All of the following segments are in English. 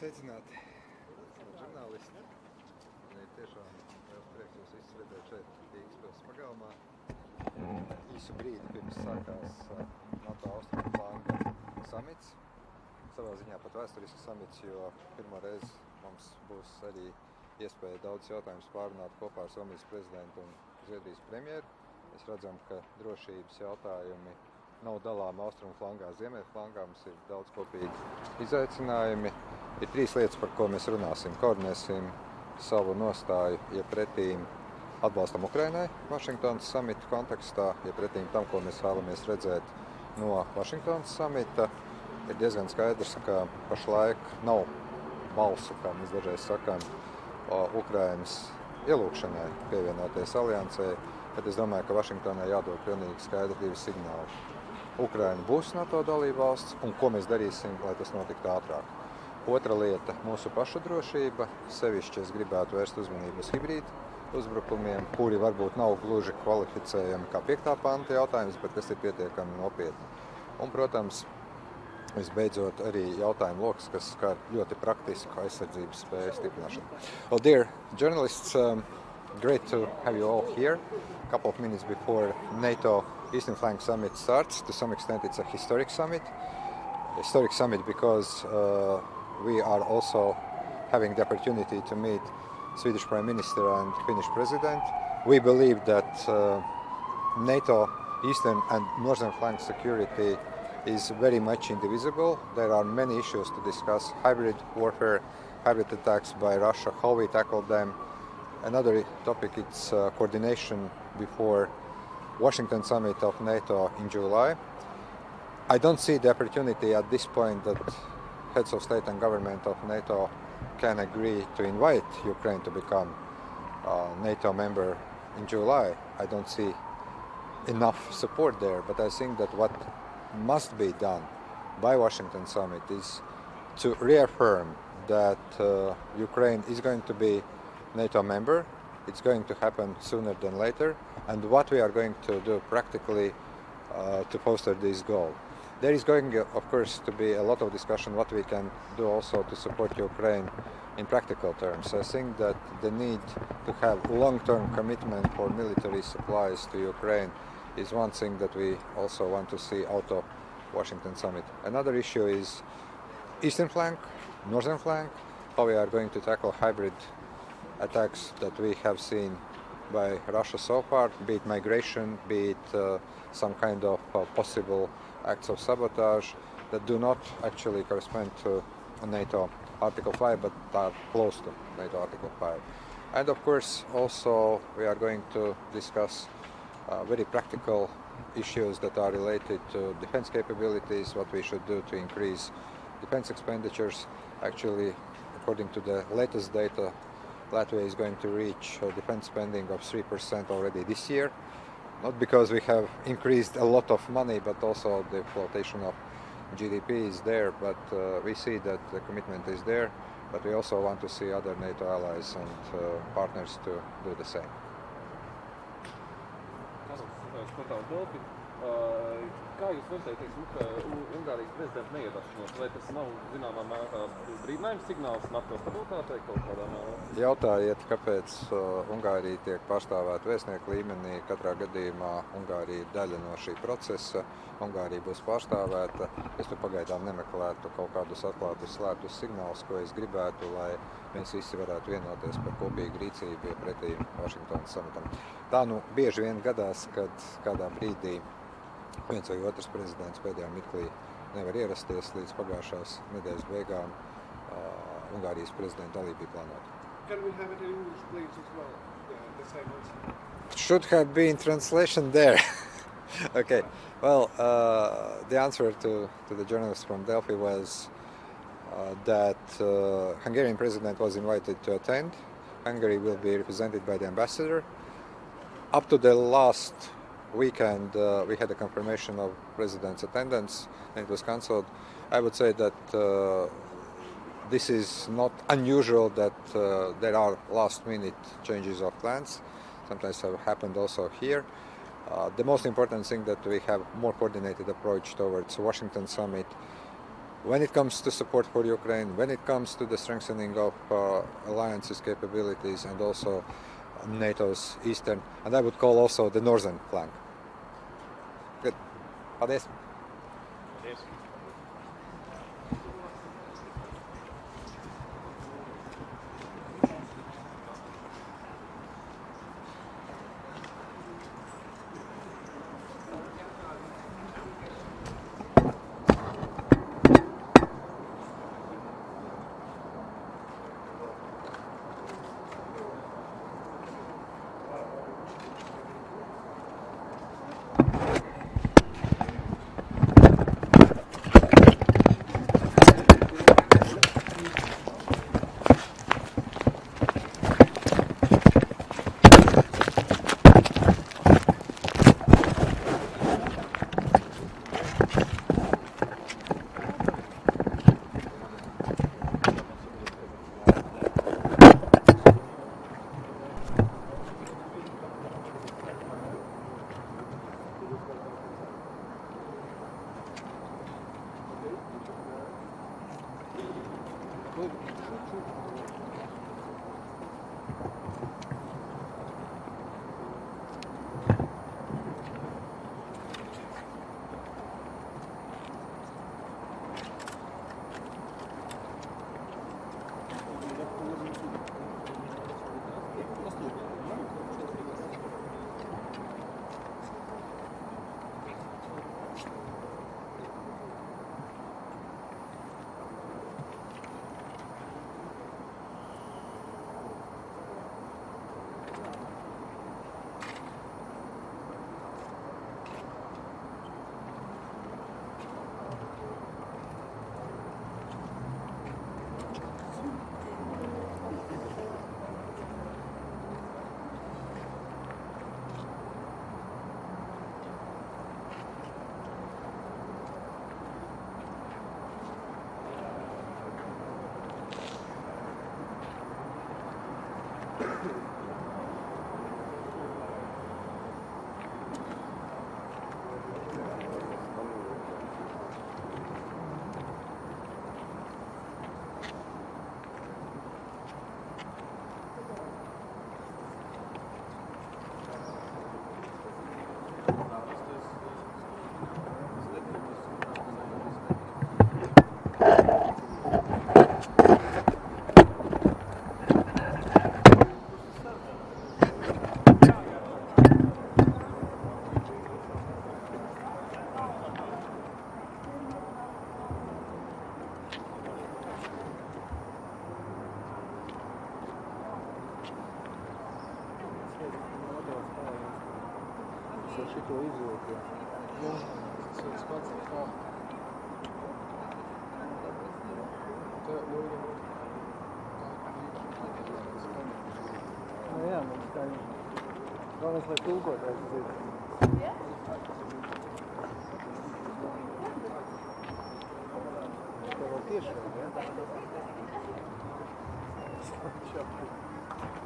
Sveicināti, žurnālisti. Ir tiešām liels prieks jūs visus redzēt šeit, Rīgas pilsētas pagalmā. Īsu brīdi pirms sākās NATO austrumu flanga samits. Savā ziņā pat vēsturisks samits, jo pirmo reizi mums būs arī iespēja daudz jautājumus pārunāt kopā ar Somijas prezidentu un Zviedrijas premjeru. Mēs redzam, ka drošības jautājumi nav dalāmi austrumu flangā, ziemeļu flangā. Mums ir daudz kopīgi izaicinājumi. Ir trīs lietas, par ko mēs runāsim. Koordinēsim savu nostāju, pretīm atbalstam Ukrainai Vašingtonas samita kontekstā, pretīm tam, ko mēs vēlamies redzēt no Vašingtonas samita. Ir diezgan skaidrs, ka pašlaik nav balsu, kā mēs dažreiz sakām, Ukrainas ielūgšanai pievienoties aliansē, bet es domāju, ka Vašingtonai jādod pilnīgi skaidri divi signāli. Ukraina būs NATO dalībvalsts un ko mēs darīsim, lai tas notiktu ātrāk. Otra lieta – mūsu pašu drošība. Sevišķi es gribētu vērst uzmanību uz hibrīdu uzbrukumiem, kuri varbūt nav gluži kvalificējami kā 5. panta jautājums, bet kas ir pietiekami nopietni. Un, protams, visbeidzot arī jautājumu loks, kas skar ļoti praktisku aizsardzības spēju stiprināšanu. Well, dear journalists, great to have you all here. A couple of minutes before NATO Eastern Flank Summit starts. To some extent, it's a historic summit. Historic summit because we are also having the opportunity to meet Swedish Prime Minister and Finnish President. We believe that NATO Eastern and Northern Flank security is very much indivisible. There are many issues to discuss: hybrid warfare, hybrid attacks by Russia, how we tackle them. Another topic is coordination before Washington summit of NATO in July. I don't see the opportunity at this point that heads of state and government of NATO can agree to invite Ukraine to become a NATO member in July. I don't see enough support there, but I think that what must be done by Washington summit is to reaffirm that Ukraine is going to be NATO member. It's going to happen sooner than later, and what we are going to do practically to foster this goal. There is going, of course, to be a lot of discussion what we can do also to support Ukraine in practical terms. I think that the need to have long-term commitment for military supplies to Ukraine is one thing that we also want to see out of Washington summit. Another issue is eastern flank, northern flank, how we are going to tackle hybrid attacks that we have seen by Russia so far, be it migration, be it some kind of possible acts of sabotage that do not actually correspond to NATO Article 5 but are close to NATO Article 5. And of course also we are going to discuss very practical issues that are related to defense capabilities, what we should do to increase defense expenditures. Actually, according to the latest data, Latvia is going to reach a defense spending of 3% already this year. Not because we have increased a lot of money, but also the flotation of GDP is there. But we see that the commitment is there, but we also want to see other NATO allies and partners to do the same. Kā jūs vērtējat, Ungārijas prezidenta neierašanos? Vai tas nav zināmā mērā brīdinājums signāls NATO stabilitātei kaut kādā mērā? Jautājiet, kāpēc Ungārija tiek pārstāvēta vēstnieku līmenī. Katrā gadījumā Ungārija ir daļa no šī procesa. Ungārija būs pārstāvēta. Es tu pagaidām nemeklētu kaut kādus atklātus slēptus signālus, ko es gribētu, lai mēs visi varētu vienoties par kopīgu rīcību pretī Vašingtonas samitam. Tā nu bieži vien gadās, kad kādā brīdī viens vai otrs prezidents pēdējā mirklī nevar ierasties līdz pagājušās nedēļas beigām. Ungārijas prezidenta dalība bija plānota. Can we have it in English, please, as well? The same answer. Should have been translation there. Okay. Well, the answer to the journalist from Delphi was that Hungarian president was invited to attend. Hungary will be represented by the ambassador. Up to the last weekend, we had a confirmation of president's attendance, and it was cancelled. I would say that this is not unusual that there are last-minute changes of plans. Sometimes have happened also here. The most important thing that we have more coordinated approach towards Washington summit. when it comes to support for Ukraine, when it comes to the strengthening of alliances capabilities and also NATO's eastern, and I would call also the northern flank. Good. Paldies. Šito izvilku. Jā, tas ir pats kā. Tā ļaujam. Jā, man skaņa. Galvenais, lai tulkotājs dzird. Jā? Tā vēl tiešām, jā?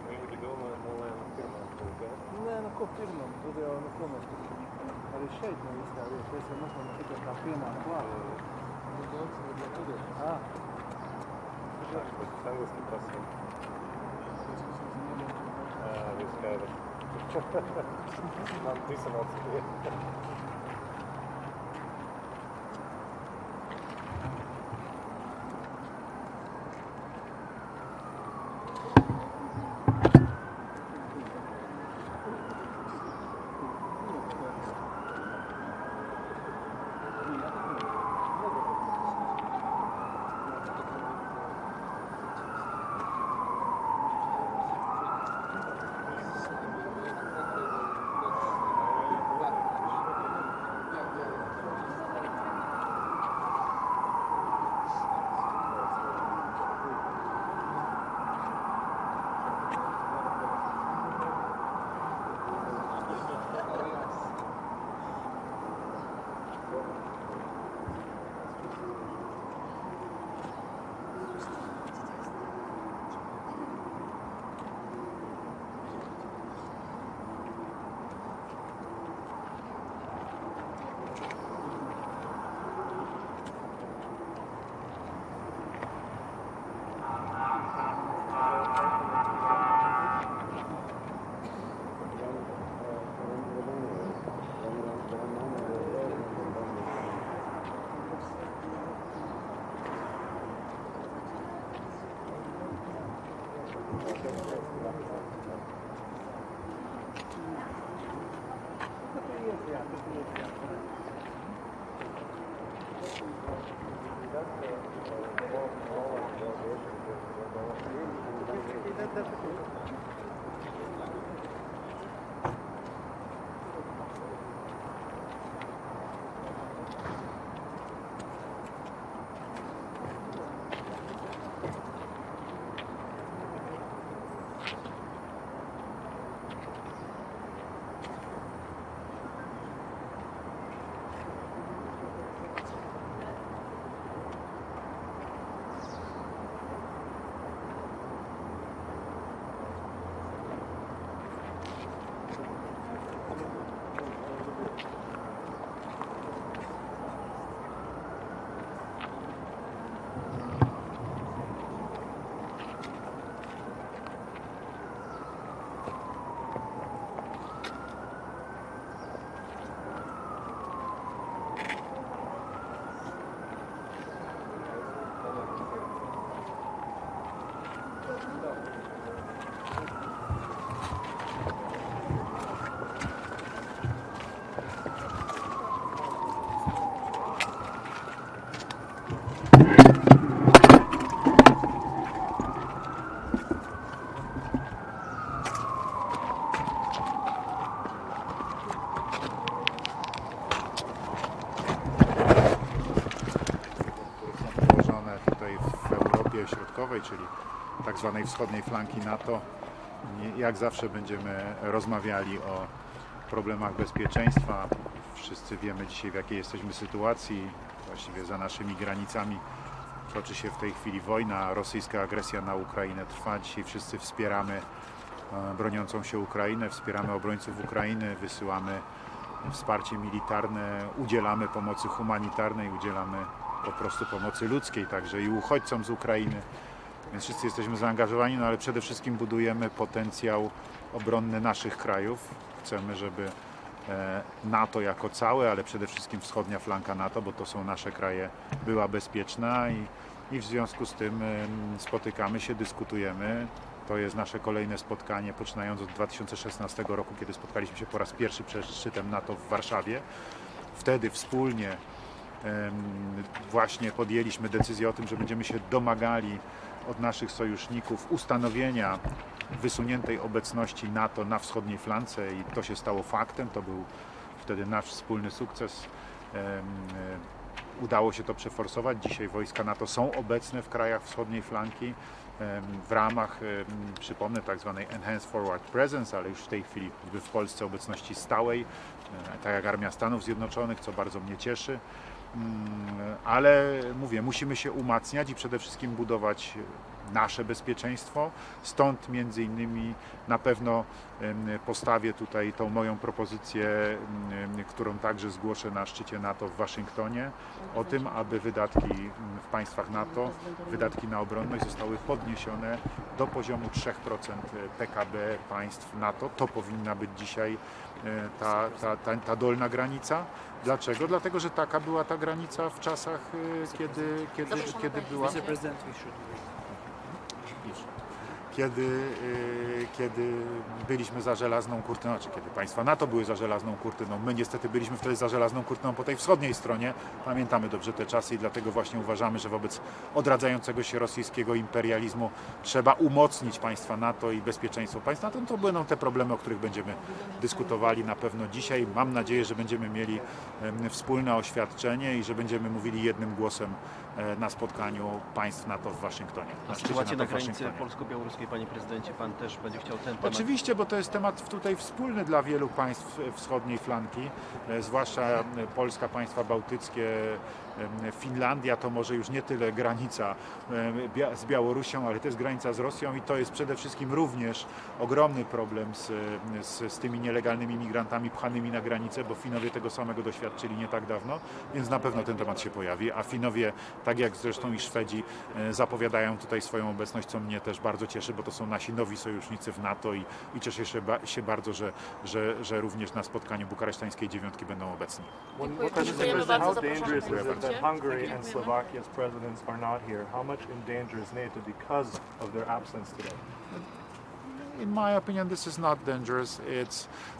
Viņi domā, nolēma pirmā tulkēt. Nē, nu ko pirmam? Tur jau neko mēs arī šeit nav izstāvies. Es jau mums tikai tā pienāk klāt. Nu, daudz, vai tur ir? Tas pēc angliski prasīja. Viss skaidrs. Man visam atskrien. Środkowej, czyli tak zwanej wschodniej flanki NATO. Jak zawsze będziemy rozmawiali o problemach bezpieczeństwa. Wszyscy wiemy dzisiaj, w jakiej jesteśmy sytuacji. Właściwie za naszymi granicami toczy się w tej chwili wojna, rosyjska agresja na Ukrainę trwa. Dzisiaj wszyscy wspieramy broniącą się Ukrainę, wspieramy obrońców Ukrainy, wysyłamy wsparcie militarne, udzielamy pomocy humanitarnej, udzielamy po prostu pomocy ludzkiej, także i uchodźcom z Ukrainy. Więc wszyscy jesteśmy zaangażowani, no ale przede wszystkim budujemy potencjał obronny naszych krajów. Chcemy, żeby NATO jako całe, ale przede wszystkim wschodnia flanka NATO, bo to są nasze kraje, była bezpieczna i w związku z tym spotykamy się, dyskutujemy. To jest nasze kolejne spotkanie, poczynając od 2016 roku, kiedy spotkaliśmy się po raz pierwszy przed szczytem NATO w Warszawie. Wtedy wspólnie właśnie podjęliśmy decyzję o tym, że będziemy się domagali od naszych sojuszników ustanowienia wysuniętej obecności NATO na wschodniej flance i to się stało faktem. To był wtedy nasz wspólny sukces. Udało się to przeforsować. Dzisiaj wojska NATO są obecne w krajach wschodniej flanki w ramach, przypomnę, tak zwanej Enhanced Forward Presence, ale już w tej chwili w Polsce obecności stałej, tak jak Armia Stanów Zjednoczonych, co bardzo mnie cieszy. Ale mówię, musimy się umacniać i przede wszystkim budować nasze bezpieczeństwo. Stąd między innymi na pewno postawię tutaj tą moją propozycję, którą także zgłoszę na szczycie NATO w Waszyngtonie, o tym, aby wydatki w państwach NATO, wydatki na obronność zostały podniesione do poziomu 3% PKB państw NATO. To powinna być dzisiaj ta dolna granica. Dlaczego? Dlatego, że taka była ta granica w czasach, kiedy była... Kiedy byliśmy za żelazną kurtyną, czy kiedy państwa NATO były za żelazną kurtyną. My niestety byliśmy wtedy za żelazną kurtyną po tej wschodniej stronie. Pamiętamy dobrze te czasy i dlatego właśnie uważamy, że wobec odradzającego się rosyjskiego imperializmu trzeba umocnić państwa NATO i bezpieczeństwo państw NATO. To będą te problemy, o których będziemy dyskutowali na pewno dzisiaj. Mam nadzieję, że będziemy mieli wspólne oświadczenie i że będziemy mówili jednym głosem na spotkaniu państw NATO w Waszyngtonie. A sytuacja na granicy polsko-białoruskiej, panie prezydencie, pan też będzie chciał ten temat? Oczywiście, bo to jest temat tutaj wspólny dla wielu państw wschodniej flanki, zwłaszcza Polska, państwa bałtyckie, Finlandia to może już nie tyle granica z Białorusią, ale to jest granica z Rosją i to jest przede wszystkim również ogromny problem z tymi nielegalnymi migrantami pchanymi na granicę, bo Finowie tego samego doświadczyli nie tak dawno, więc na pewno ten temat się pojawi, a Finowie tak jak zresztą i Szwedzi zapowiadają tutaj swoją obecność, co mnie też bardzo cieszy, bo to są nasi nowi sojusznicy w NATO i cieszę się bardzo, że również na spotkaniu bukaresztańskiej dziewiątki będą obecni. Dziękujemy bardzo za dangerous is zaproszenie. it that Hungary and Slovakia's presidents are not here? How much in danger is NATO because of their absence today? In my opinion, this is not dangerous.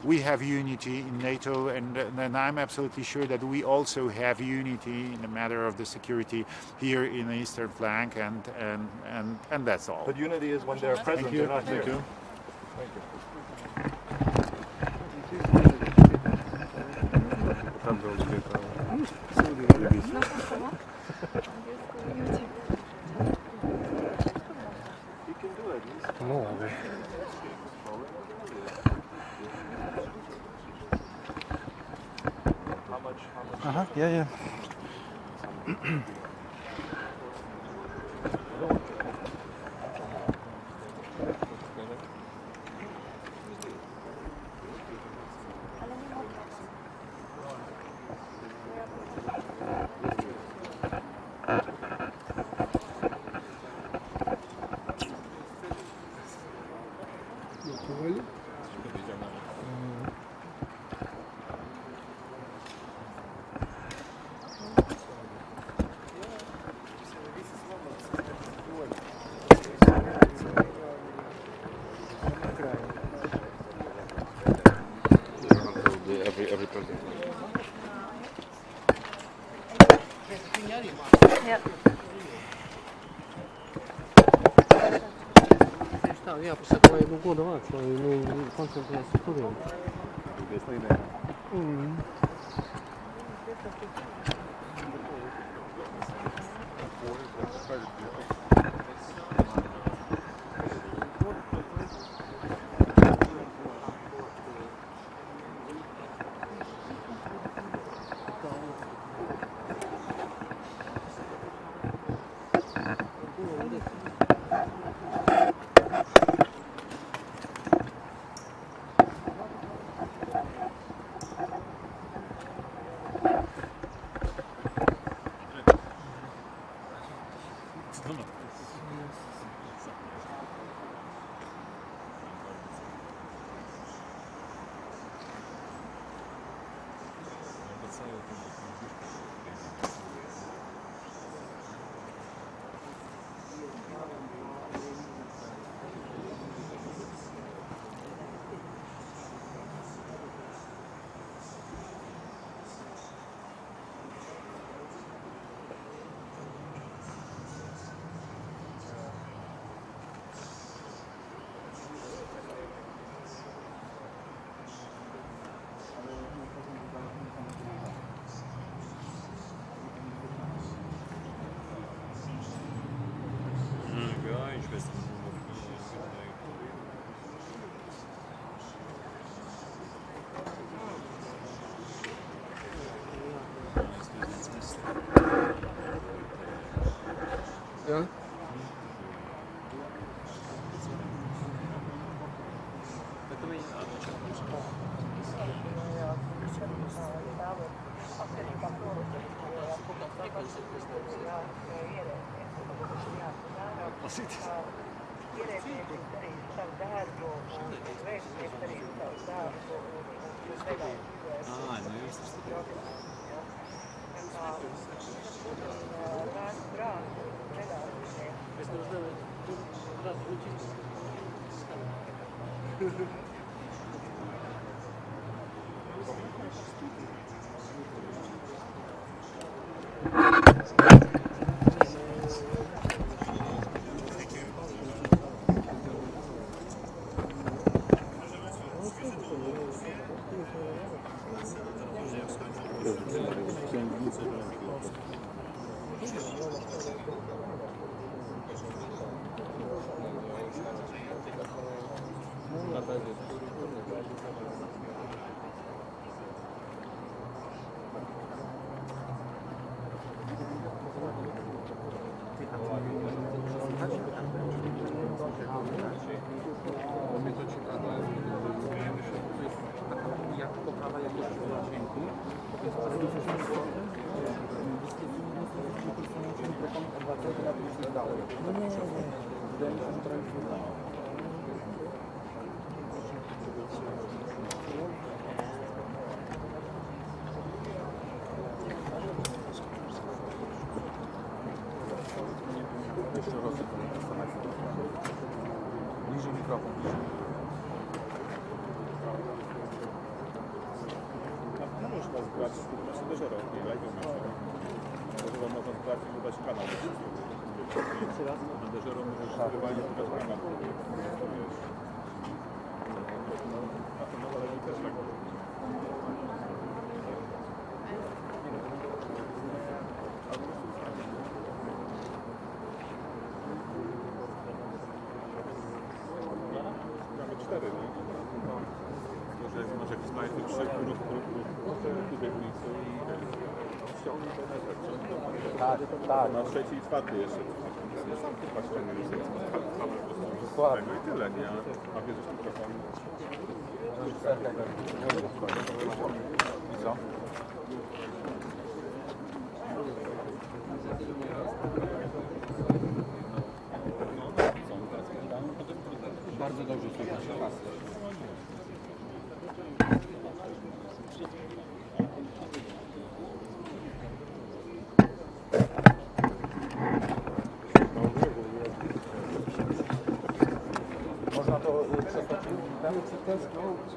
We have unity in NATO, and I'm absolutely sure that we also have unity in the matter of the security here in the eastern flank, and that's all. But unity is when they're present, they're not here. Thank you. Thank you. Yeah. Every president. Ja. Ja poszedłem jedną głodować, no koncert jest kurwa. Ja? Bliżej mikrofon. Można zgrać pasażera, nie live pasażera można zgrać i dodać kanał. Pasażera możesz zgrywanie dodać kanał. A to nowa lepiej też tak. Mamy 4, nie? Może jak masz jakiś najlepszy ruch tutaj ulicy i ściągnij ten efekt. Tak. Na trzeci i czwarty jeszcze. Sam chyba ściągnij ulicę. Dokładnie. I tyle, nie? A bierzesz mikrofon. I co? Bardzo dobrze słychać. Można to przeskoczyć?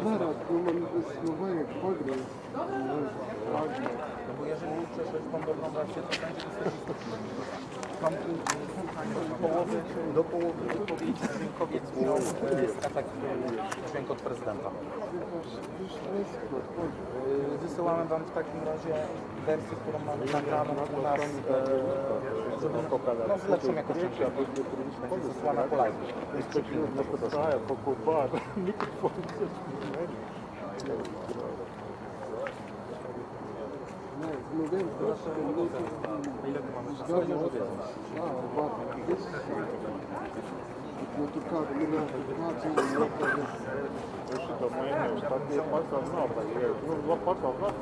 Zaraz, tu mam Słowaję, Hungary. No bo jeżeli przeszłeś tą dobrą wersję, to będzie wystarczy. Do połowy wypowiedzi dźwiękowieckiej jest atak dźwięk od prezydenta. Wysyłamy wam w takim razie wersję, którą mamy nagraną u nas, żeby z lepszą jakością będzie wysłana po live. No to как, To moje ostatnie palce w nowe. No 2 palce w nowe.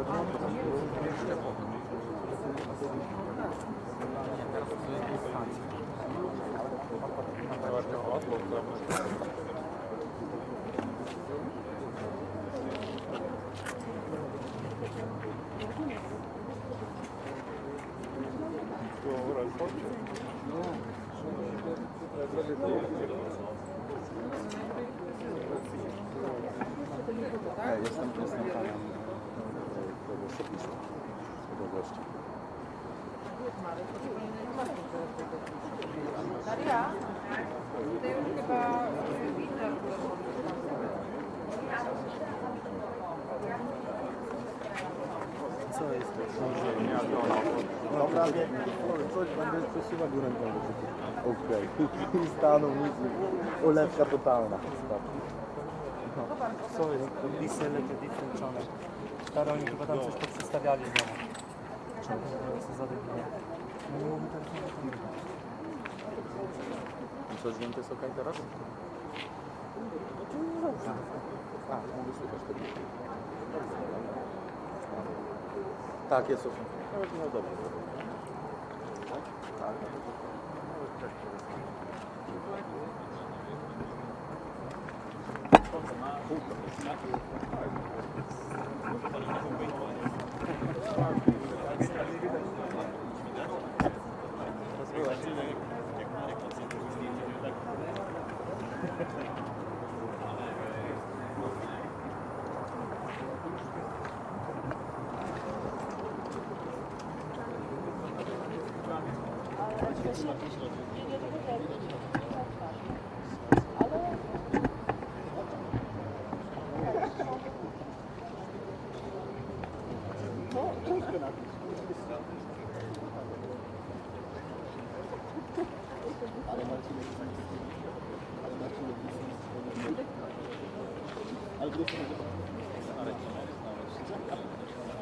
Jestem panem tego przepisu tego gościa. Daria, to już chyba widzę. Co jest to? Dobra, coś będę przesuwać ręką. Okej. I stanął nic. Ulewka totalna. Co jest? Disele to different. Stary, oni chyba tam coś poprzestawiali znowu. Co za debile. No nie mówię teraz nie. I co, dźwięk jest okej teraz? A, mogę słychać tego. Tak, jest okej. No dobrze. Tak.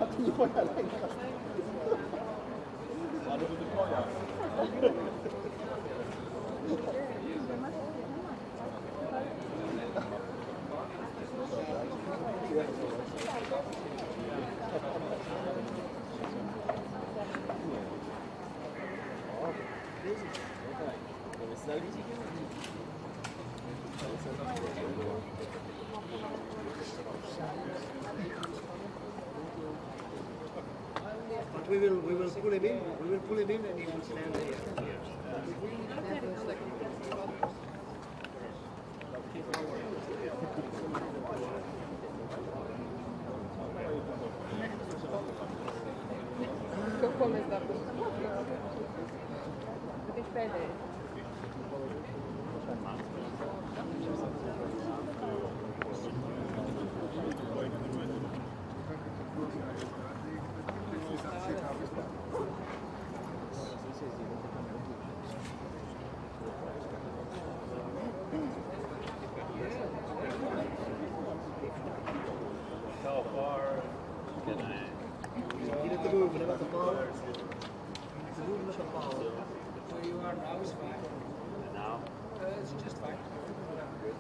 A to nie moja ręka. Ale to nie moja. Nie. we will pull him in. We will pull him in, and he will stand there. Come sta? Che fede? How far can I? You have to move. Let the ball. To move, let the ball. Where you are now is fine. And now? It's just fine. Good.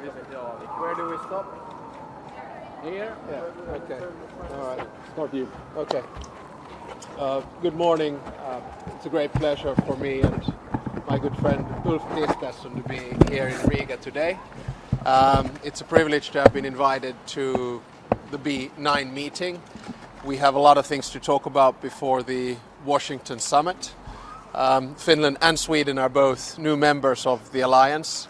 Where do we stop? Here? Yeah, okay. All right, start you. Okay. Good morning. It's a great pleasure for me and my good friend Ulf Kristersson to be here in Riga today. It's a privilege to have been invited to the B9 meeting. We have a lot of things to talk about before the Washington summit. Finland and Sweden are both new members of the alliance.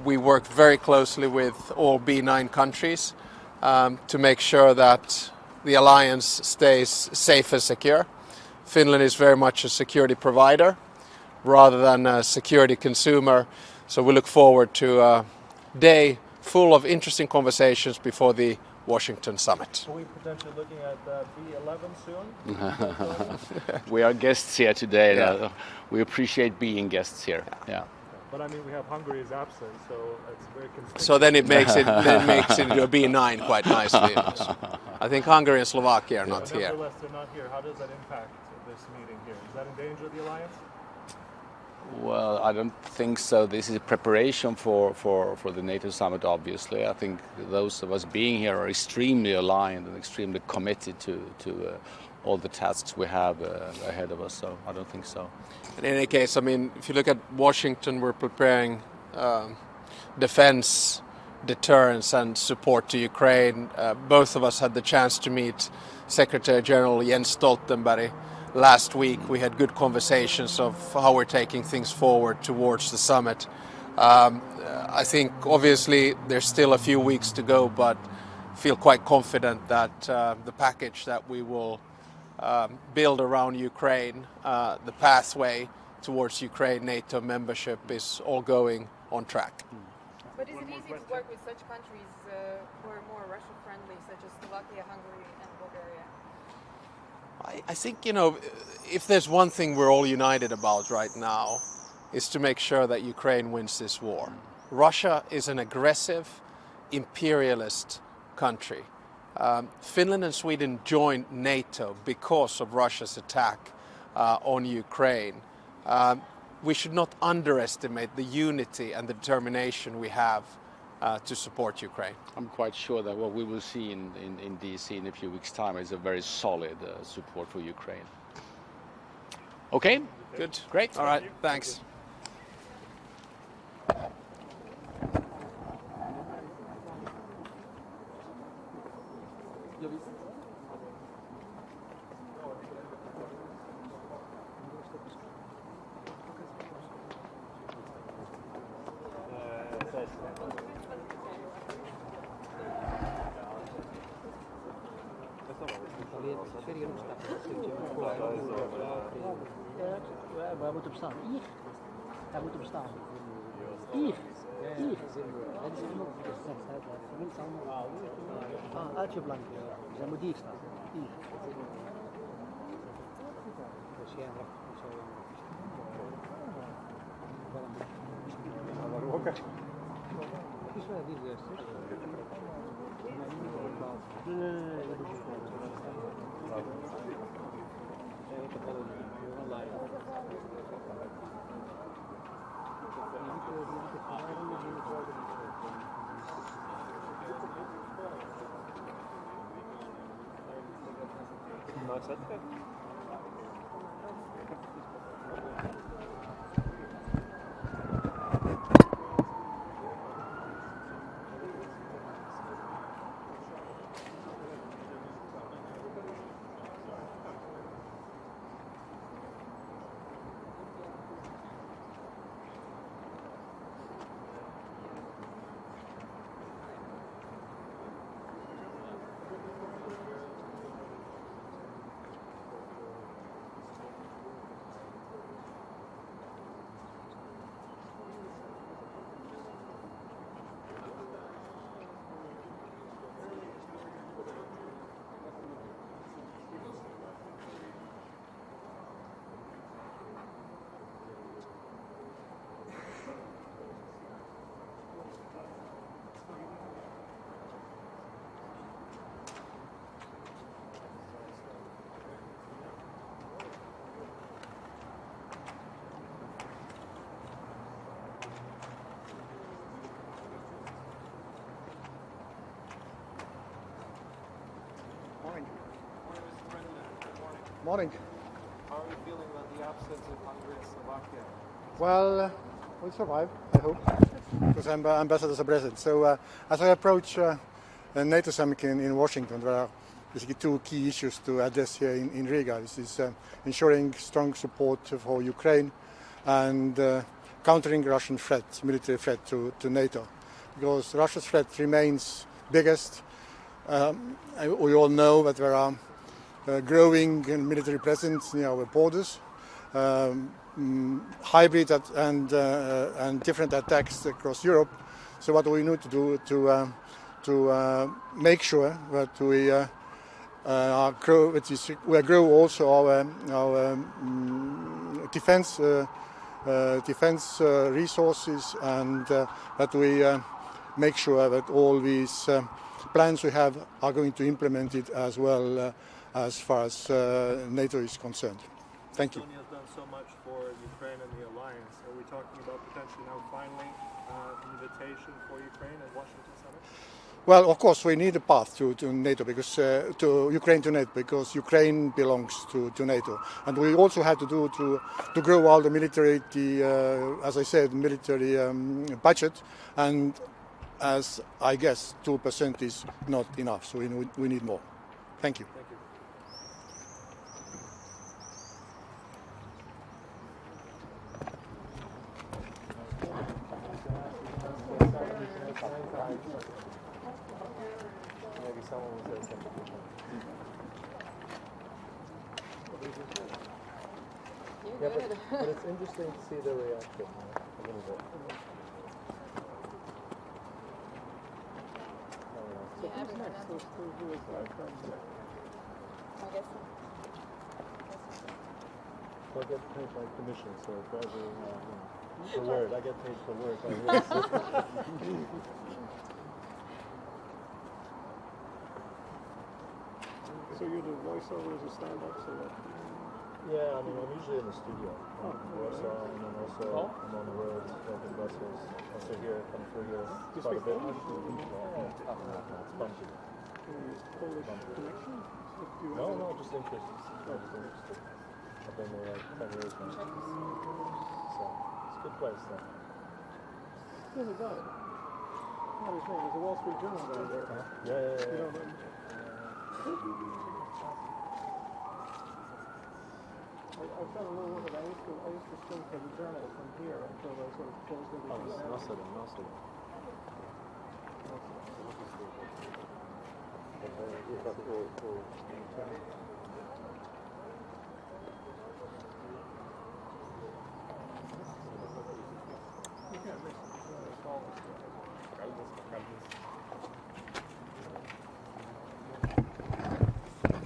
We work very closely with all B9 countries to make sure that the alliance stays safe and secure. Finland is very much a security provider rather than a security consumer, so we look forward to a day full of interesting conversations before the Washington summit. Are we potentially looking at B11 soon? We are guests here today. Yeah. We appreciate being guests here. Yeah. But I mean, we have Hungary's absent, so it's very conspicuous. So then it makes it into a B9 quite nicely. I think Hungary and Slovakia are not here. Nevertheless, they're not here. How does that impact this meeting here? Does that endanger the alliance? Well, I don't think so. This is a preparation for the NATO summit, obviously. I think those of us being here are extremely aligned and extremely committed to all the tasks we have ahead of us, so I don't think so. In any case, I mean, if you look at Washington, we're preparing defense, deterrence and support to Ukraine. Both of us had the chance to meet Secretary General Jens Stoltenberg last week. We had good conversations of how we're taking things forward towards the summit. I think obviously there's still a few weeks to go, but feel quite confident that the package that we will build around Ukraine, the pathway towards Ukraine NATO membership is all going on track. But is it easy to work with such countries who are more Russia-friendly, such as Slovakia, Hungary, and Bulgaria? I think, you know, if there's one thing we're all united about right now, is to make sure that Ukraine wins this war. Russia is an aggressive, imperialist country. Finland and Sweden joined NATO because of Russia's attack on Ukraine. We should not underestimate the unity and the determination we have to support Ukraine. I'm quite sure that what we will see in DC in a few weeks' time is a very solid support for Ukraine. Okay? Good. Great. All right, thanks. Wij moeten bestaan. Hier. Wij moeten bestaan. Hier. Hier. Het is genoeg. Uit je blank. Zij moet hier staan. Hier. Morning. How are you feeling about the absence of Hungary and Slovakia? Well, we'll survive, I hope, because I'm ambassador as a president. So as I approach a NATO summit in Washington, there are basically two key issues to address here in Riga. This is ensuring strong support for Ukraine and countering Russian threat, military threat to NATO, because Russia's threat remains biggest. We all know that there are growing military presence near our borders, hybrid and different attacks across Europe. So what we need to do to make sure that we grow also our defense resources, and that we make sure that all these plans we have are going to implement it as well as far as NATO is concerned. Thank you. Estonia has done so much for Ukraine and the alliance. Are we talking about potentially now finally an invitation for Ukraine at Washington Summit? Well, of course, we need a path to NATO, because to Ukraine to NATO, because Ukraine belongs to NATO, and we also have to do to grow all the military, as I said, military budget, and as I guess 2% is not enough, so we need more. Thank you. Thank you. Maybe someone will say something. Yeah, but it's interesting to see the reaction a little bit. So who's next? Who is our friend next? I guess so. So I get paid by commission, so for every per word, I get paid per word. So you do voiceovers or stand-ups or what? Yeah, I mean, I'm usually in the studio. Warsaw, and then also I'm on the road, like in Brussels. Also here, come through here quite a bit. It's bumpy. Polish connection? No, just interest. I've been there like 10 years now. So, it's a good place though. There's a guy. What is his name? There's a Wall Street Journal guy there. Yeah. You know him? I fell a little bit. I used to think as a journalist from here until they sort of closed everything down. Nothing.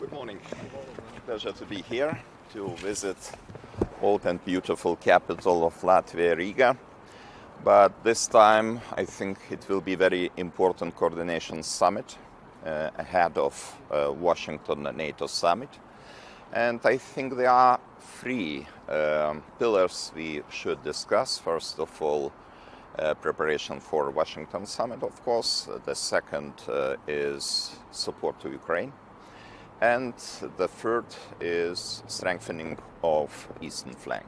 Good morning. Pleasure to be here to visit old and beautiful capital of Latvia, Riga. But this time I think it will be very important coordination summit ahead of Washington NATO summit. And I think there are three pillars we should discuss. First of all, preparation for Washington summit, of course. The second is support to Ukraine. And the third is strengthening of eastern flank.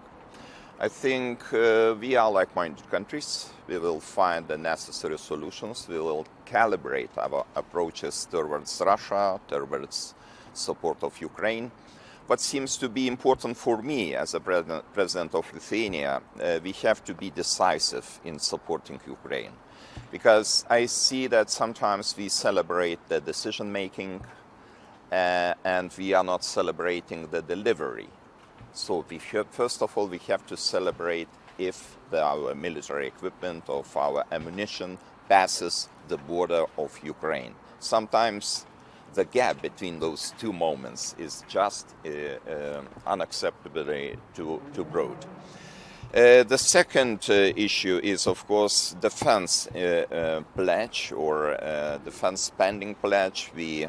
I think we are like-minded countries. We will find the necessary solutions. We will calibrate our approaches towards Russia, towards support of Ukraine. What seems to be important for me as a president of Lithuania, we have to be decisive in supporting Ukraine. Because I see that sometimes we celebrate the decision-making and we are not celebrating the delivery. So first of all, we have to celebrate if our military equipment, of our ammunition passes the border of Ukraine. Sometimes the gap between those two moments is just unacceptably too broad. The second issue is, of course, defense pledge or defense spending pledge. We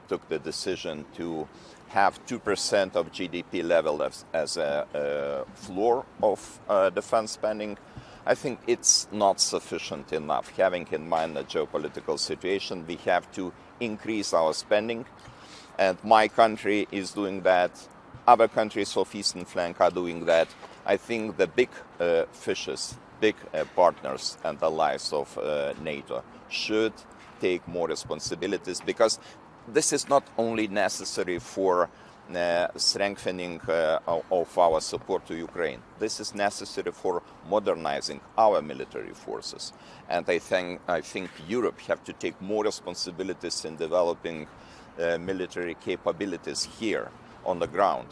took the decision to have 2% of GDP level as a floor of defense spending. I think it's not sufficient enough. Having in mind the geopolitical situation, we have to increase our spending, and my country is doing that other countries of Eastern flank are doing that. I think the big fishes, big partners and allies of NATO should take more responsibilities, because this is not only necessary for strengthening of our support to Ukraine. This is necessary for modernizing our military forces. And I think Europe have to take more responsibilities in developing military capabilities here on the ground.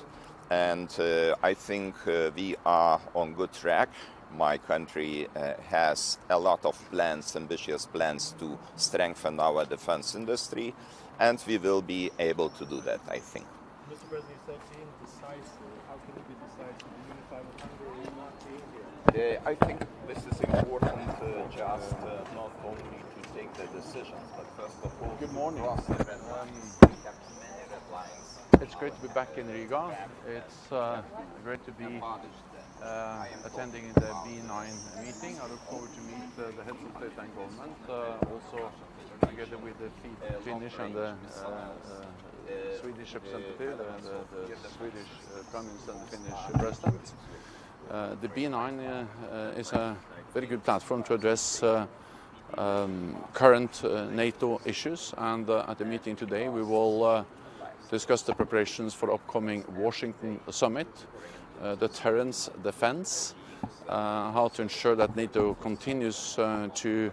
And I think we are on good track. My country has a lot of plans, ambitious plans to strengthen our defense industry, and we will be able to do that, I think. Mr. President, you said being decisive. How can you be decisive to unify with Hungary and not being here? I think this is important just not only to take the decisions, but first of all, good morning. It's great to be back in Riga. It's great to be attending the B9 meeting. I look forward to meet the heads of state and government, also together with the Finnish and the Swedish representative, the Swedish Prime Minister and the Finnish President. The B9 is a very good platform to address current NATO issues, and at the meeting today we will discuss the preparations for the upcoming Washington summit, deterrence, defense, how to ensure that NATO continues to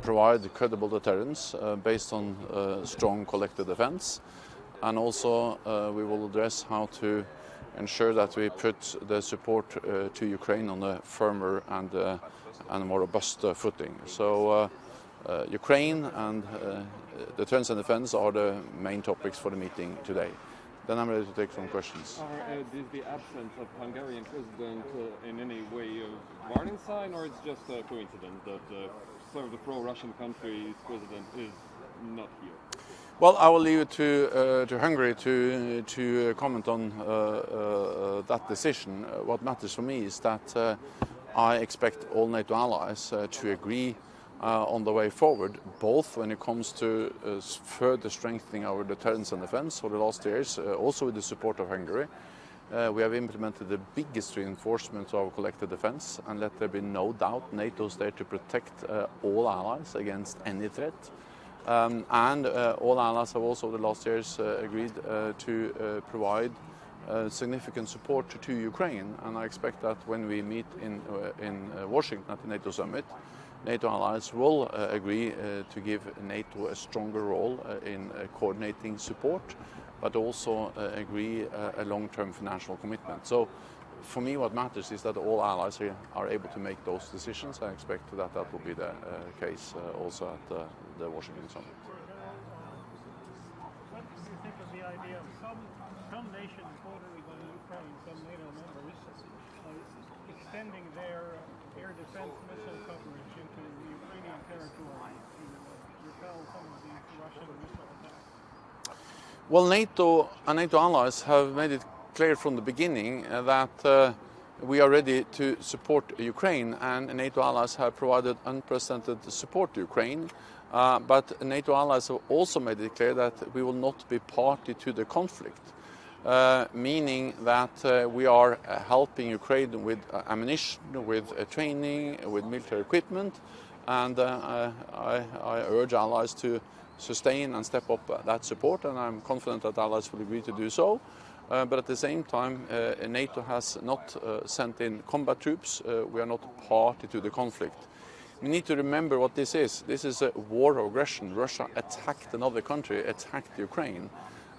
provide credible deterrence based on strong collective defense, and also we will address how to ensure that we put the support to Ukraine on a firmer and more robust footing. So Ukraine and deterrence and defense are the main topics for the meeting today. Then I'm ready to take some questions. Is the absence of Hungarian president in any way a warning sign, or it's just a coincidence that sort of the pro-Russian country's president is not here? Well, I will leave it to Hungary to comment on that decision. What matters for me is that I expect all NATO allies to agree on the way forward, both when it comes to further strengthening our deterrence and defense for the last years, also with the support of Hungary. We have implemented the biggest reinforcement of our collective defense, and let there be no doubt NATO is there to protect all allies against any threat. And all allies have also, over the last years, agreed to provide significant support to Ukraine, and I expect that when we meet in Washington at the NATO summit, NATO allies will agree to give NATO a stronger role in coordinating support, but also agree a long-term financial commitment. So for me what matters is that all allies are able to make those decisions. I expect that that will be the case also at the Washington summit. What do you think of the idea of some nations bordering on Ukraine, some NATO members, extending their air defense missile coverage into the Ukrainian territory to repel some of these Russian missile attacks? Well, NATO and NATO allies have made it clear from the beginning that we are ready to support Ukraine, and NATO allies have provided unprecedented support to Ukraine. But NATO allies have also made it clear that we will not be party to the conflict. Meaning that we are helping Ukraine with ammunition, with training, with military equipment, and I urge allies to sustain and step up that support, and I'm confident that allies will agree to do so. But at the same time, NATO has not sent in combat troops. We are not party to the conflict. We need to remember what this is. This is a war of aggression. Russia attacked another country, attacked Ukraine.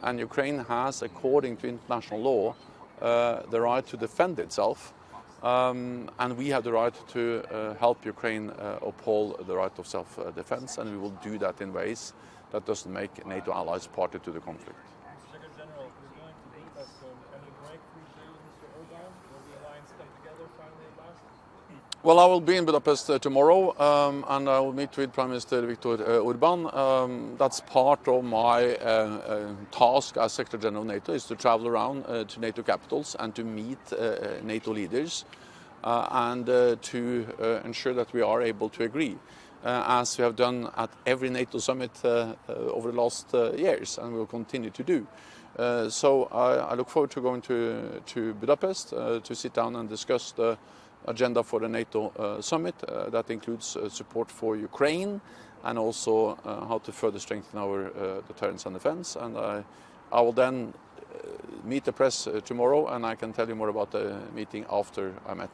And Ukraine has, according to international law, the right to defend itself, and we have the right to help Ukraine uphold the right of self-defense, and we will do that in ways that doesn't make NATO allies party to the conflict. Secretary General, we're going to Budapest. Any breakthrough there, Mr. Orbán? Will the alliance come together finally at last? Well, I will be in Budapest tomorrow, and I will meet with Prime Minister Viktor Orbán. That's part of my task as Secretary General of NATO, is to travel around to NATO capitals and to meet NATO leaders and to ensure that we are able to agree, as we have done at every NATO summit over the last years, and we will continue to do. So I look forward to going to Budapest to sit down and discuss the agenda for the NATO summit. That includes support for Ukraine and also how to further strengthen our deterrence and defense. And I will then meet the press tomorrow, and I can tell you more about the meeting after I met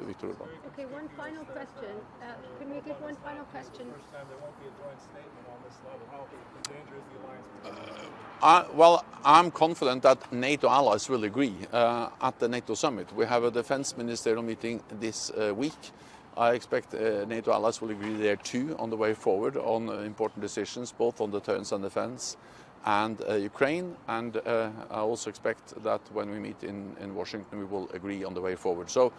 Viktor Orban. Okay, one final question. Can we get one final question? First time there won't be a joint statement on this level. How dangerous is the alliance? Well, I'm confident that NATO allies will agree at the NATO summit. We have a defense ministerial meeting this week. I expect NATO allies will agree there too on the way forward on important decisions, both on deterrence and defense and Ukraine. And I also expect that when we meet in Washington, we will agree on the way forward. So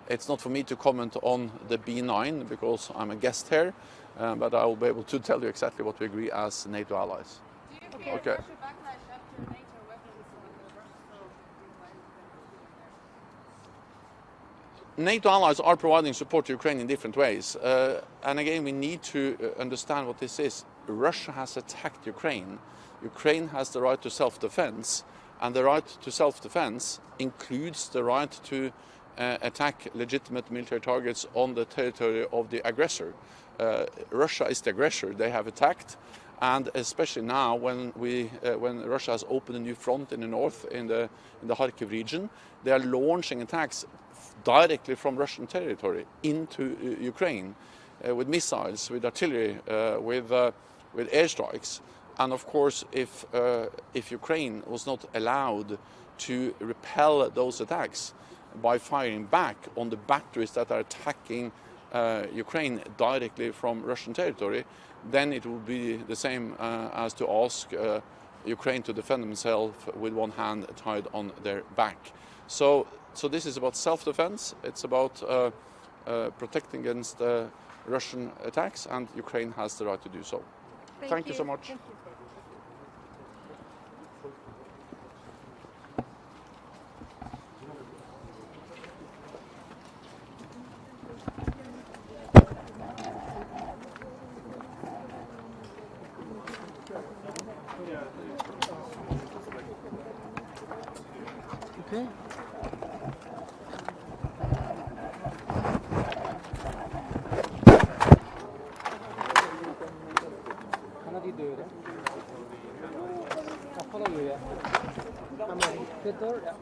it's not for me to comment on the B9 because I'm a guest here, but I will be able to tell you exactly what we agree as NATO allies. Do you fear Okay. Russia backlash after NATO weapons NATO allies are providing support to Ukraine in different ways. And again, we need to understand what this is. Russia has attacked Ukraine. Ukraine has the right to self-defense, and the right to self-defense includes the right to attack legitimate military targets on the territory of the aggressor. Russia is the aggressor. They have attacked, and especially now when Russia has opened a new front in the north, in the Kharkiv region, they are launching attacks directly from Russian territory into Ukraine with missiles, with artillery, with airstrikes. And of course, if Ukraine was not allowed to repel those attacks by firing back on the batteries that are attacking Ukraine directly from Russian territory, then it would be the same as to ask Ukraine to defend themselves with one hand tied on their back. So this is about self-defense. It's about protecting against Russian attacks, and Ukraine has the right to do so. Thank you so much. Thank you. Okay. Kan de døde? Hva faller du i? Peter? Ja.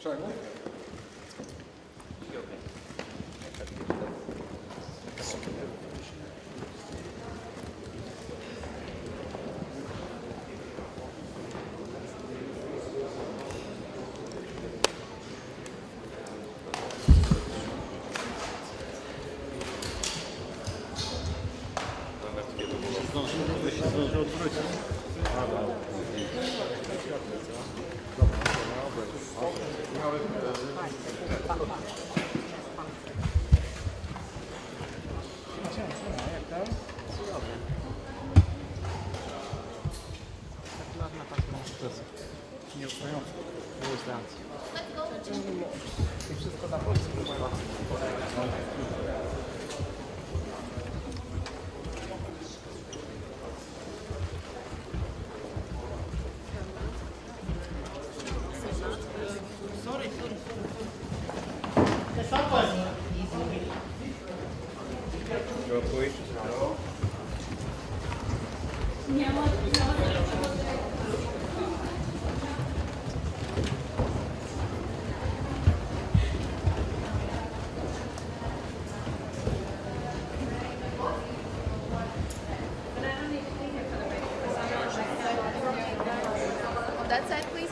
Czego? Zdąży odwrócić. I wszystko na polsku. On that side, please.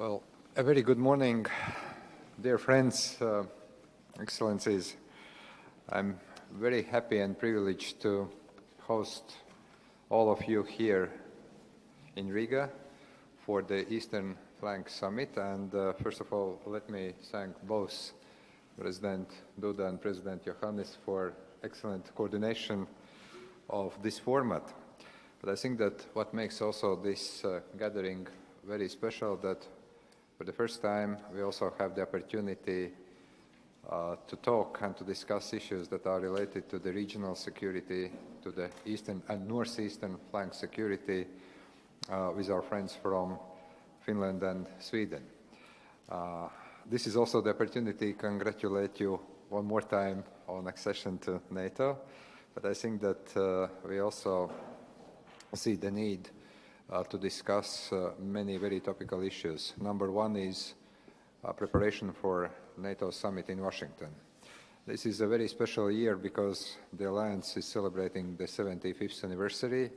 Well, a very good morning, dear friends, excellencies. I'm very happy and privileged to host all of you here in Riga for the Eastern Flank Summit. And first of all, let me thank both President Duda and President Johannes for excellent coordination of this format. But I think that what makes also this gathering very special, that for the first time we also have the opportunity to talk and to discuss issues that are related to the regional security, to the eastern and northeastern flank security with our friends from Finland and Sweden. This is also the opportunity to congratulate you one more time on accession to NATO, but I think that we also see the need to discuss many very topical issues. Number one is preparation for NATO summit in Washington. This is a very special year because the alliance is celebrating the 75th anniversary.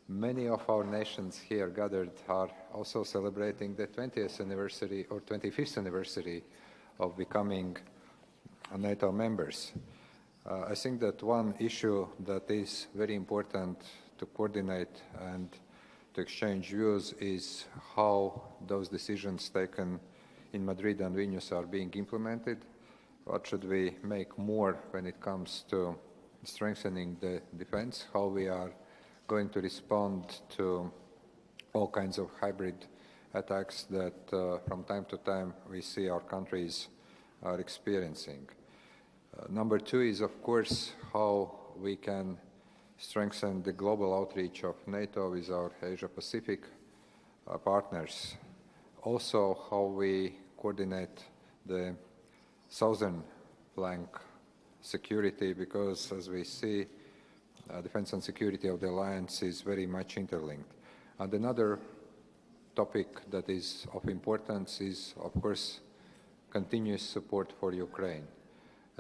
Many of our nations here gathered are also celebrating the 20th anniversary or 25th anniversary of becoming NATO members. I think that one issue that is very important to coordinate and to exchange views is how those decisions taken in Madrid and Vilnius are being implemented. What should we make more when it comes to strengthening the defense, how we are going to respond to all kinds of hybrid attacks that from time to time we see our countries are experiencing. Number two is, of course, how we can strengthen the global outreach of NATO with our Asia-Pacific partners. Also, how we coordinate the southern flank security, because as we see, defense and security of the alliance is very much interlinked. And another topic that is of importance is, of course, continuous support for Ukraine.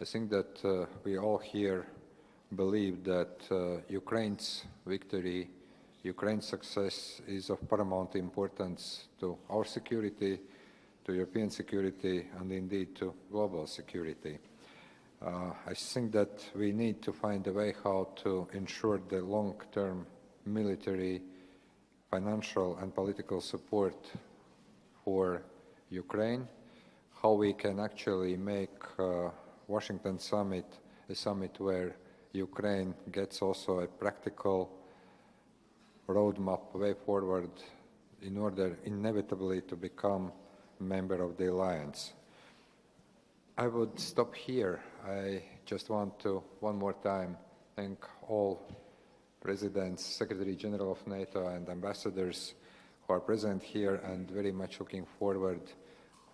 I think that we all here believe that Ukraine's victory, Ukraine's success is of paramount importance to our security, to European security, and indeed to global security. I think that we need to find a way how to ensure the long-term military, financial and political support for Ukraine, how we can actually make Washington summit a summit where Ukraine gets also a practical roadmap way forward in order inevitably to become a member of the alliance. I would stop here. I just want to one more time thank all presidents, Secretary General of NATO and ambassadors who are present here, and very much looking forward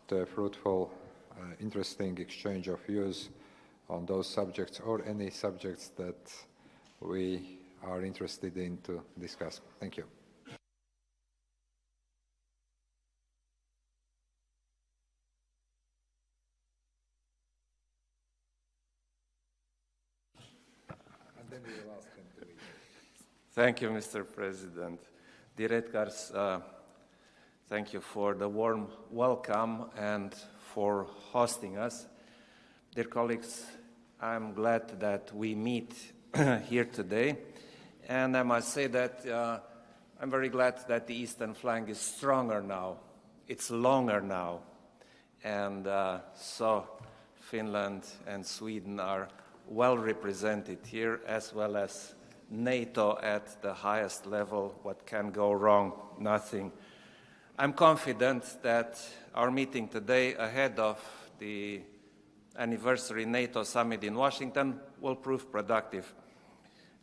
to a fruitful, interesting exchange of views on those subjects or any subjects that we are interested in to discuss. Thank you. And then we will ask him to leave. Thank you, Mr. President. Dear Edgars, thank you for the warm welcome and for hosting us. Dear colleagues, I'm glad that we meet here today, and I must say that I'm very glad that the eastern flank is stronger now, it's longer now, and so Finland and Sweden are well represented here, as well as NATO at the highest level. What can go wrong? Nothing. I'm confident that our meeting today, ahead of the anniversary NATO summit in Washington, will prove productive.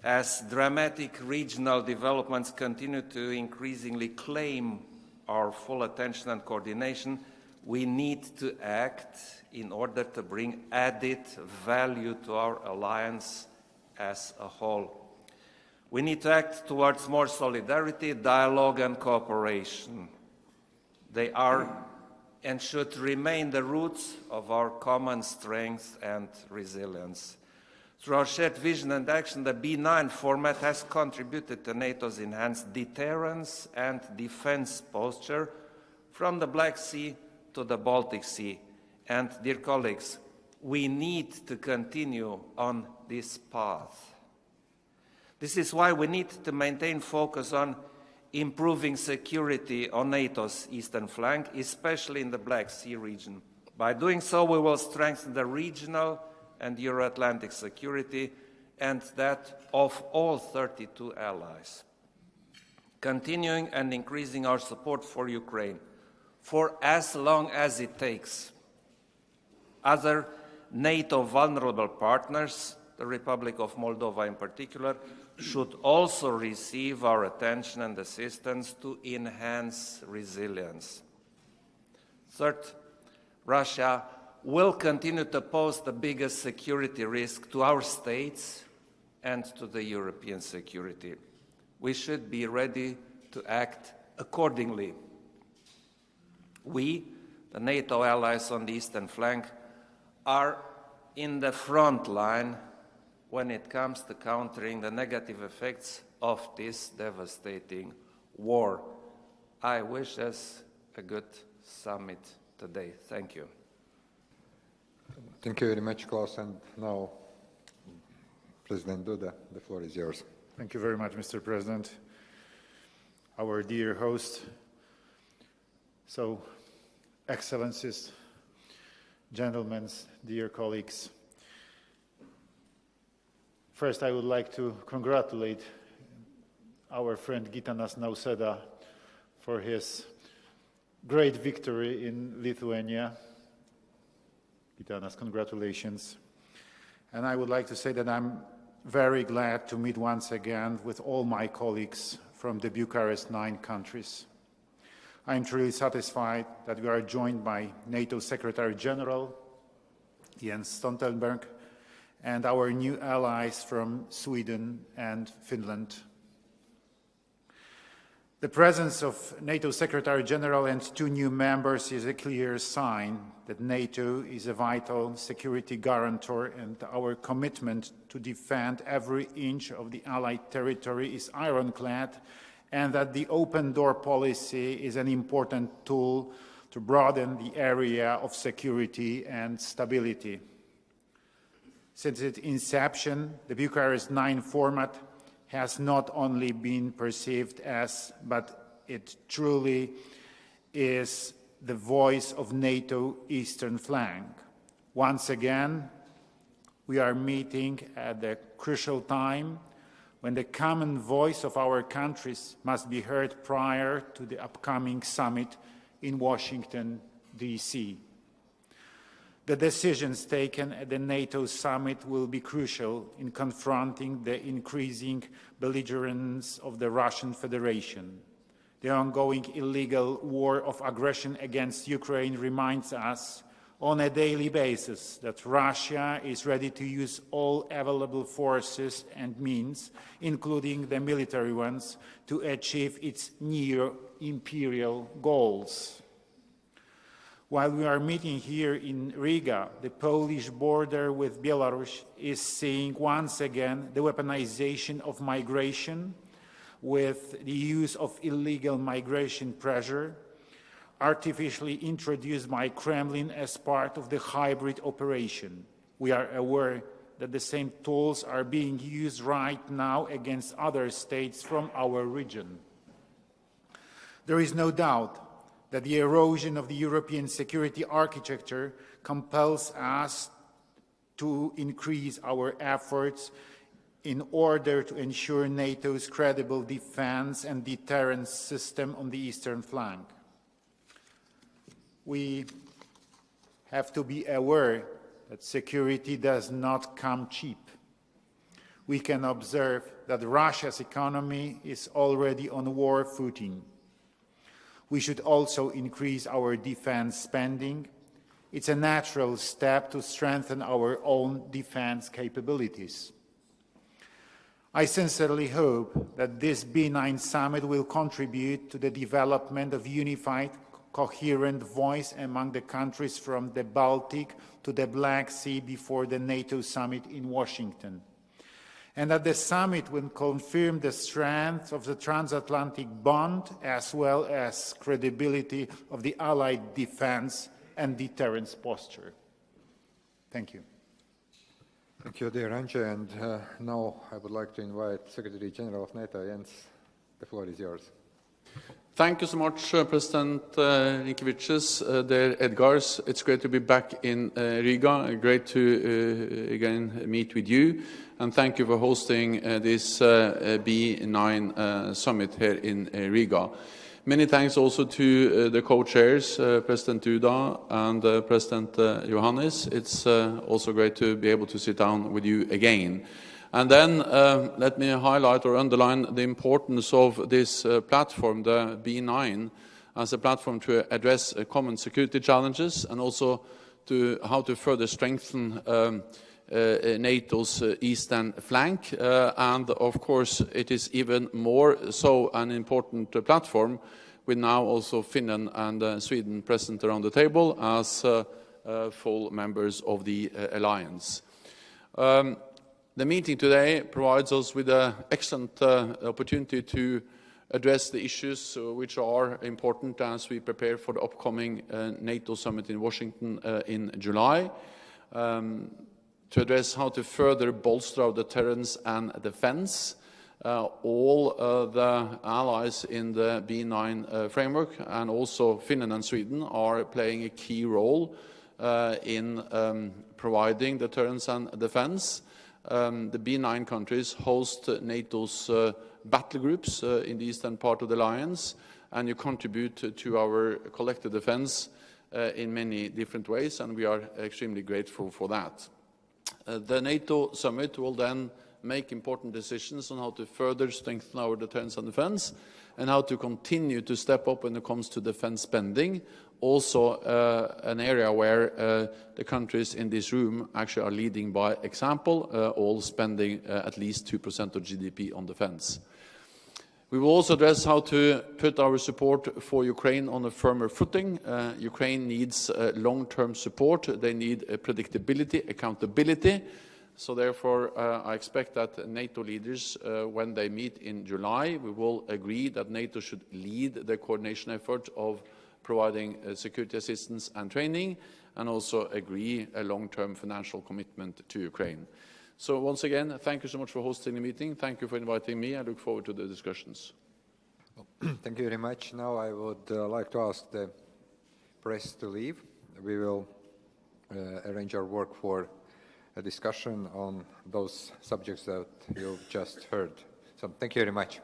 As dramatic regional developments continue to increasingly claim our full attention and coordination, we need to act in order to bring added value to our alliance as a whole. We need to act towards more solidarity, dialogue and cooperation. They are and should remain the roots of our common strength and resilience. Through our shared vision and action, the B9 format has contributed to NATO's enhanced deterrence and defense posture from the Black Sea to the Baltic Sea. And, dear colleagues, we need to continue on this path. This is why we need to maintain focus on improving security on NATO's eastern flank, especially in the Black Sea region. By doing so, we will strengthen the regional and Euro-Atlantic security and that of all 32 allies. Continuing and increasing our support for Ukraine for as long as it takes. Other NATO vulnerable partners, the Republic of Moldova in particular, should also receive our attention and assistance to enhance resilience. Third, Russia will continue to pose the biggest security risk to our states and to the European security. We should be ready to act accordingly. We, the NATO allies on the eastern flank, are in the front line when it comes to countering the negative effects of this devastating war. I wish us a good summit today. Thank you. Thank you very much, Klaus. And now, President Duda, the floor is yours. Thank you very much, Mr. President. Our dear host, so Excellencies, gentlemen, dear colleagues, first I would like to congratulate our friend Gitanas Nausėda for his great victory in Lithuania. Gitanas, congratulations. And I would like to say that I'm very glad to meet once again with all my colleagues from the Bucharest 9 countries. I am truly satisfied that we are joined by NATO Secretary General Jens Stoltenberg and our new allies from Sweden and Finland. The presence of NATO Secretary General and 2 new members is a clear sign that NATO is a vital security guarantor, and our commitment to defend every inch of the Allied territory is ironclad, and that the open door policy is an important tool to broaden the area of security and stability. Since its inception, the Bucharest 9 format has not only been perceived as, but it truly is the voice of NATO eastern flank. Once again, we are meeting at the crucial time when the common voice of our countries must be heard prior to the upcoming summit in Washington, D.C. The decisions taken at the NATO summit will be crucial in confronting the increasing belligerence of the Russian Federation. The ongoing illegal war of aggression against Ukraine reminds us on a daily basis that Russia is ready to use all available forces and means, including the military ones, to achieve its neo-imperial goals. While we are meeting here in Riga, the Polish border with Belarus is seeing once again the weaponization of migration with the use of illegal migration pressure, artificially introduced by Kremlin as part of the hybrid operation. We are aware that the same tools are being used right now against other states from our region. There is no doubt that the erosion of the European security architecture compels us to increase our efforts in order to ensure NATO's credible defense and deterrence system on the eastern flank. We have to be aware that security does not come cheap. We can observe that Russia's economy is already on war footing. We should also increase our defense spending. It's a natural step to strengthen our own defense capabilities. I sincerely hope that this B9 summit will contribute to the development of unified, coherent voice among the countries from the Baltic to the Black Sea before the NATO summit in Washington. and that the summit will confirm the strength of the transatlantic bond as well as credibility of the Allied defense and deterrence posture. Thank you. Thank you, dear Andrzej. And now I would like to invite Secretary General of NATO, Jens. The floor is yours. Thank you so much, President Rinkevicius, dear Edgars. It's great to be back in Riga. Great to again meet with you. And thank you for hosting this B9 summit here in Riga. Many thanks also to the co-chairs, President Duda and President Johannes. It's also great to be able to sit down with you again. And then let me highlight or underline the importance of this platform, the B9, as a platform to address common security challenges and also to how to further strengthen NATO's eastern flank. And of course, it is even more so an important platform with now also Finland and Sweden present around the table as full members of the alliance. The meeting today provides us with an excellent opportunity to address the issues which are important as we prepare for the upcoming NATO summit in Washington in July, to address how to further bolster our deterrence and defense. All the allies in the B9 framework and also Finland and Sweden are playing a key role in providing deterrence and defense. The B9 countries host NATO's battle groups in the eastern part of the alliance, and you contribute to our collective defense in many different ways, and we are extremely grateful for that. The NATO summit will then make important decisions on how to further strengthen our deterrence and defense and how to continue to step up when it comes to defense spending, also an area where the countries in this room actually are leading by example, all spending at least 2% of GDP on defense. We will also address how to put our support for Ukraine on a firmer footing. Ukraine needs long-term support. They need predictability, accountability. So therefore, I expect that NATO leaders, when they meet in July, we will agree that NATO should lead the coordination effort of providing security assistance and training, and also agree a long-term financial commitment to Ukraine. So once again, thank you so much for hosting the meeting. Thank you for inviting me. I look forward to the discussions. Thank you very much. Now I would like to ask the press to leave. We will arrange our work for a discussion on those subjects that you've just heard. So thank you very much.